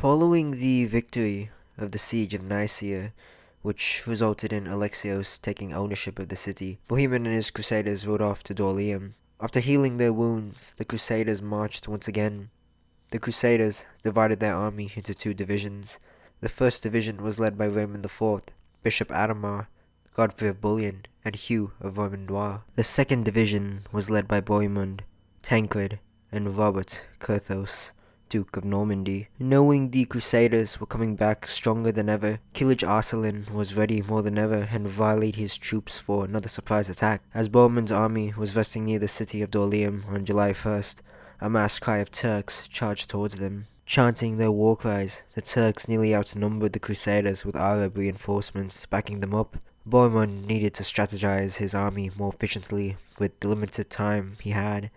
Following the victory of the siege of Nicaea, which resulted in Alexios taking ownership of the city, Bohemond and his Crusaders rode off to Dorylaeum. After healing their wounds, the Crusaders marched once again. The Crusaders divided their army into two divisions. The first division was led by Raymond IV, Bishop Adhemar, Godfrey of Bouillon, and Hugh of Vermandois. The second division was led by Bohemond, Tancred, and Robert Curthos, Duke of Normandy. Knowing the Crusaders were coming back stronger than ever, Kilij Arslan was ready more than ever and rallied his troops for another surprise attack. As Bohemond's army was resting near the city of Dorylaeum on July 1st, a mass cry of Turks charged towards them. Chanting their war cries, the Turks nearly outnumbered the Crusaders with Arab reinforcements backing them up. Bohemond needed to strategize his army more efficiently with the limited time he had.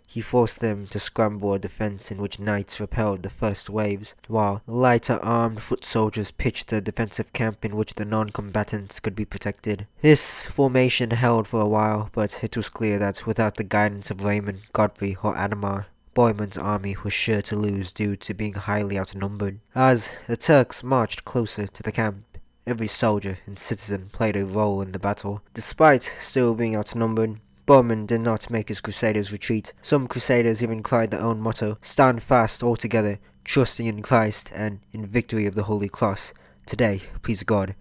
He forced them to scramble a defense in which knights repelled the first waves, while lighter armed foot soldiers pitched a defensive camp in which the non-combatants could be protected. This formation held for a while, but it was clear that without the guidance of Raymond, Godfrey, or Adhemar, Bohemond's army was sure to lose due to being highly outnumbered. As the Turks marched closer to the camp, every soldier and citizen played a role in the battle. Despite still being outnumbered, Bohemond did not make his Crusaders retreat. Some Crusaders even cried their own motto, "Stand fast all together, trusting in Christ and in victory of the Holy Cross. Today, please God,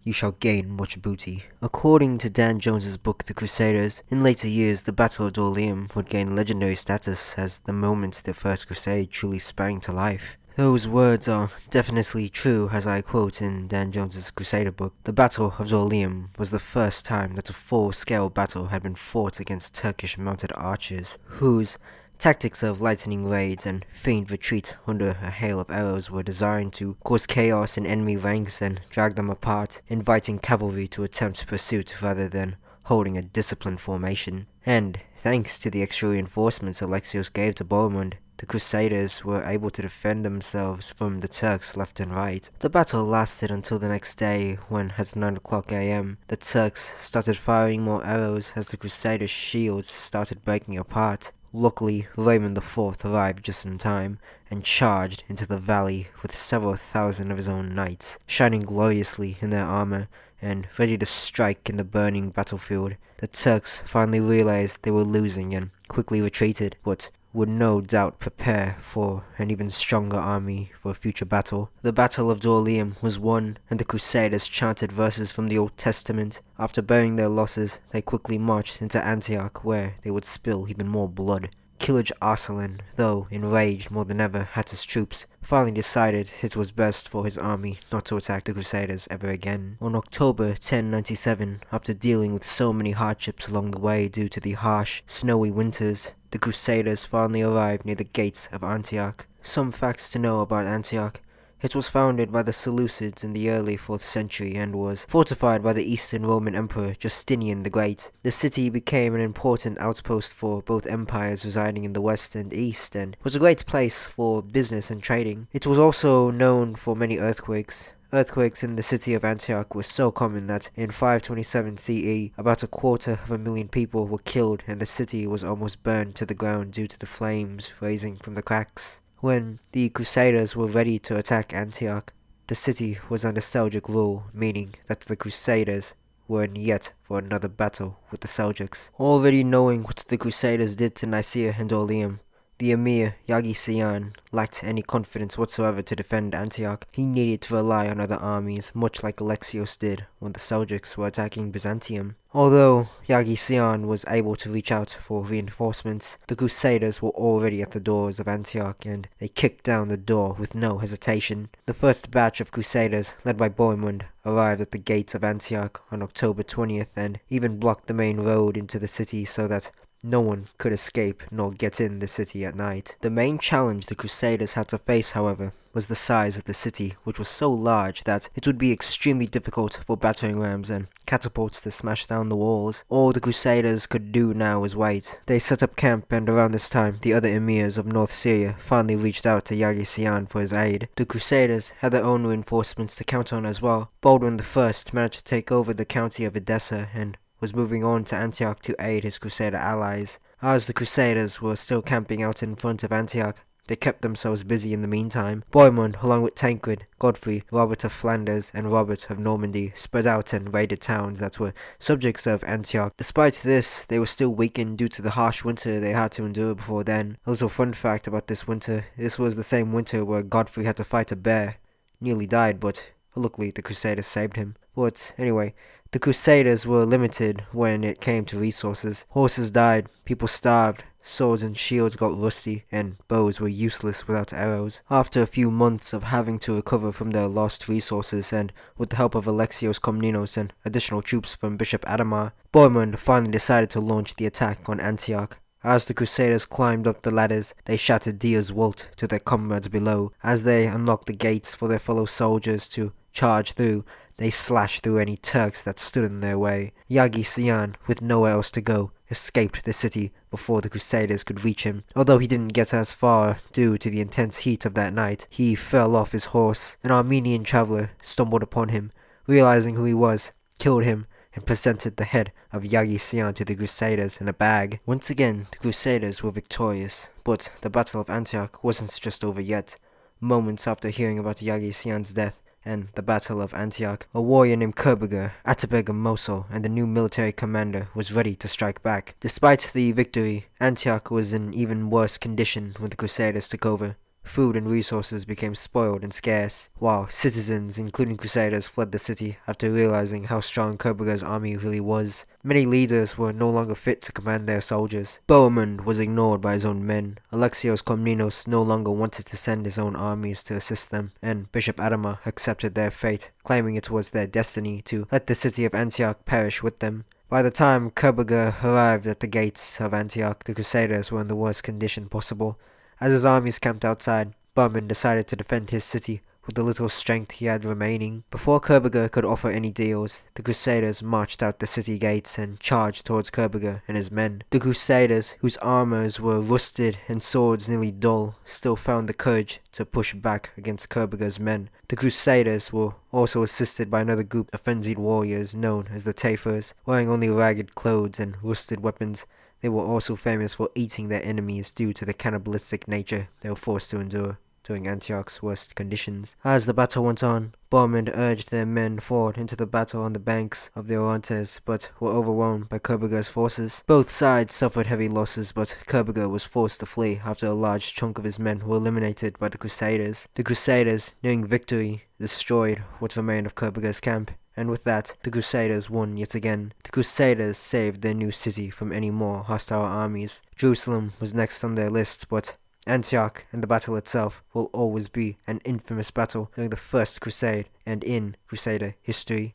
you shall gain much booty." According to Dan Jones's book The Crusaders, in later years the Battle of Dorylaeum would gain legendary status as the moment the First Crusade truly sprang to life. Those words are definitely true, as I quote in Dan Jones's Crusader book. The Battle of Dorylaeum was the first time that a full-scale battle had been fought against Turkish mounted archers, whose tactics of lightning raids and feigned retreat under a hail of arrows were designed to cause chaos in enemy ranks and drag them apart, inviting cavalry to attempt pursuit rather than holding a disciplined formation. And, thanks to the extra reinforcements Alexios gave to Bohemond, the Crusaders were able to defend themselves from the Turks left and right. The battle lasted until the next day, when at 9 o'clock AM, the Turks started firing more arrows as the Crusaders' shields started breaking apart. Luckily, Raymond IV arrived just in time, and charged into the valley with several thousand of his own knights, shining gloriously in their armor, and ready to strike in the burning battlefield. The Turks finally realized they were losing and quickly retreated, but would no doubt prepare for an even stronger army for a future battle. The Battle of Dorylaeum was won, and the Crusaders chanted verses from the Old Testament. After bearing their losses, they quickly marched into Antioch, where they would spill even more blood. Kilij Arslan, though enraged more than ever at his troops, finally decided it was best for his army not to attack the Crusaders ever again. On October 1097, after dealing with so many hardships along the way due to the harsh, snowy winters, the Crusaders finally arrived near the gates of Antioch. Some facts to know about Antioch. It was founded by the Seleucids in the early 4th century and was fortified by the Eastern Roman Emperor Justinian the Great. The city became an important outpost for both empires residing in the west and east, and was a great place for business and trading. It was also known for many earthquakes. Earthquakes in the city of Antioch were so common that in 527 CE, about 250,000 people were killed and the city was almost burned to the ground due to the flames rising from the cracks. When the Crusaders were ready to attack Antioch, the city was under Seljuk rule, meaning that the Crusaders were in yet for another battle with the Seljuks. Already knowing what the Crusaders did to Nicaea and Dorylaeum, the Emir Yaghi lacked any confidence whatsoever to defend Antioch. He needed to rely on other armies, much like Alexios did when the Seljuks were attacking Byzantium. Although Yaghi was able to reach out for reinforcements, the Crusaders were already at the doors of Antioch, and they kicked down the door with no hesitation. The first batch of Crusaders, led by Bohemond, arrived at the gates of Antioch on October 20th and even blocked the main road into the city so that no one could escape nor get in the city at night. The main challenge the Crusaders had to face, however, was the size of the city, which was so large that it would be extremely difficult for battering rams and catapults to smash down the walls. All the Crusaders could do now was wait. They set up camp, and around this time, the other emirs of North Syria finally reached out to Yaghi for his aid. The Crusaders had their own reinforcements to count on as well. Baldwin I managed to take over the county of Edessa and was moving on to Antioch to aid his Crusader allies. As the Crusaders were still camping out in front of Antioch, they kept themselves busy in the meantime. Bohemond, along with Tancred, Godfrey, Robert of Flanders, and Robert of Normandy, spread out and raided towns that were subjects of Antioch. Despite this, they were still weakened due to the harsh winter they had to endure before then. A little fun fact about this winter: this was the same winter where Godfrey had to fight a bear. Nearly died, but luckily the Crusaders saved him. But anyway, the Crusaders were limited when it came to resources. Horses died, people starved, swords and shields got rusty, and bows were useless without arrows. After a few months of having to recover from their lost resources, and with the help of Alexios Komnenos and additional troops from Bishop Adhemar, Bohemond finally decided to launch the attack on Antioch. As the Crusaders climbed up the ladders, they shouted Dia's Wult to their comrades below. As they unlocked the gates for their fellow soldiers to charge through, they slashed through any Turks that stood in their way. Yagi Sian, with nowhere else to go, escaped the city before the Crusaders could reach him. Although he didn't get as far due to the intense heat of that night, he fell off his horse. An Armenian traveller stumbled upon him, realizing who he was, killed him, and presented the head of Yagi Sian to the Crusaders in a bag. Once again, the Crusaders were victorious, but the Battle of Antioch wasn't just over yet. Moments after hearing about Yagi Sian's death and the Battle of Antioch, a warrior named Kerberger, Atabeg of Mosul, and the new military commander was ready to strike back. Despite the victory, Antioch was in even worse condition when the Crusaders took over. Food and resources became spoiled and scarce, while citizens, including Crusaders, fled the city after realizing how strong Kerberger's army really was. Many leaders were no longer fit to command their soldiers. Bohemond was ignored by his own men. Alexios Komnenos no longer wanted to send his own armies to assist them, and Bishop Adhemar accepted their fate, claiming it was their destiny to let the city of Antioch perish with them. By the time Kerberger arrived at the gates of Antioch, the Crusaders were in the worst condition possible. As his armies camped outside, Bohemond decided to defend his city with the little strength he had remaining. Before Kerberger could offer any deals, the Crusaders marched out the city gates and charged towards Kerberger and his men. The Crusaders, whose armors were rusted and swords nearly dull, still found the courage to push back against Kerberger's men. The Crusaders were also assisted by another group of frenzied warriors known as the Taifurs, wearing only ragged clothes and rusted weapons. They were also famous for eating their enemies due to the cannibalistic nature they were forced to endure during Antioch's worst conditions. As the battle went on, Bohemond urged their men forward into the battle on the banks of the Orontes, but were overwhelmed by Kerberger's forces. Both sides suffered heavy losses, but Kerberger was forced to flee after a large chunk of his men were eliminated by the Crusaders. The Crusaders, nearing victory, destroyed what remained of Kerberger's camp, and with that, the Crusaders won yet again. The Crusaders saved their new city from any more hostile armies. Jerusalem was next on their list, but Antioch and the battle itself will always be an infamous battle during the First Crusade and in Crusader history.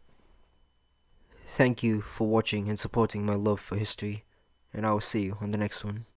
Thank you for watching and supporting my love for history, and I will see you on the next one.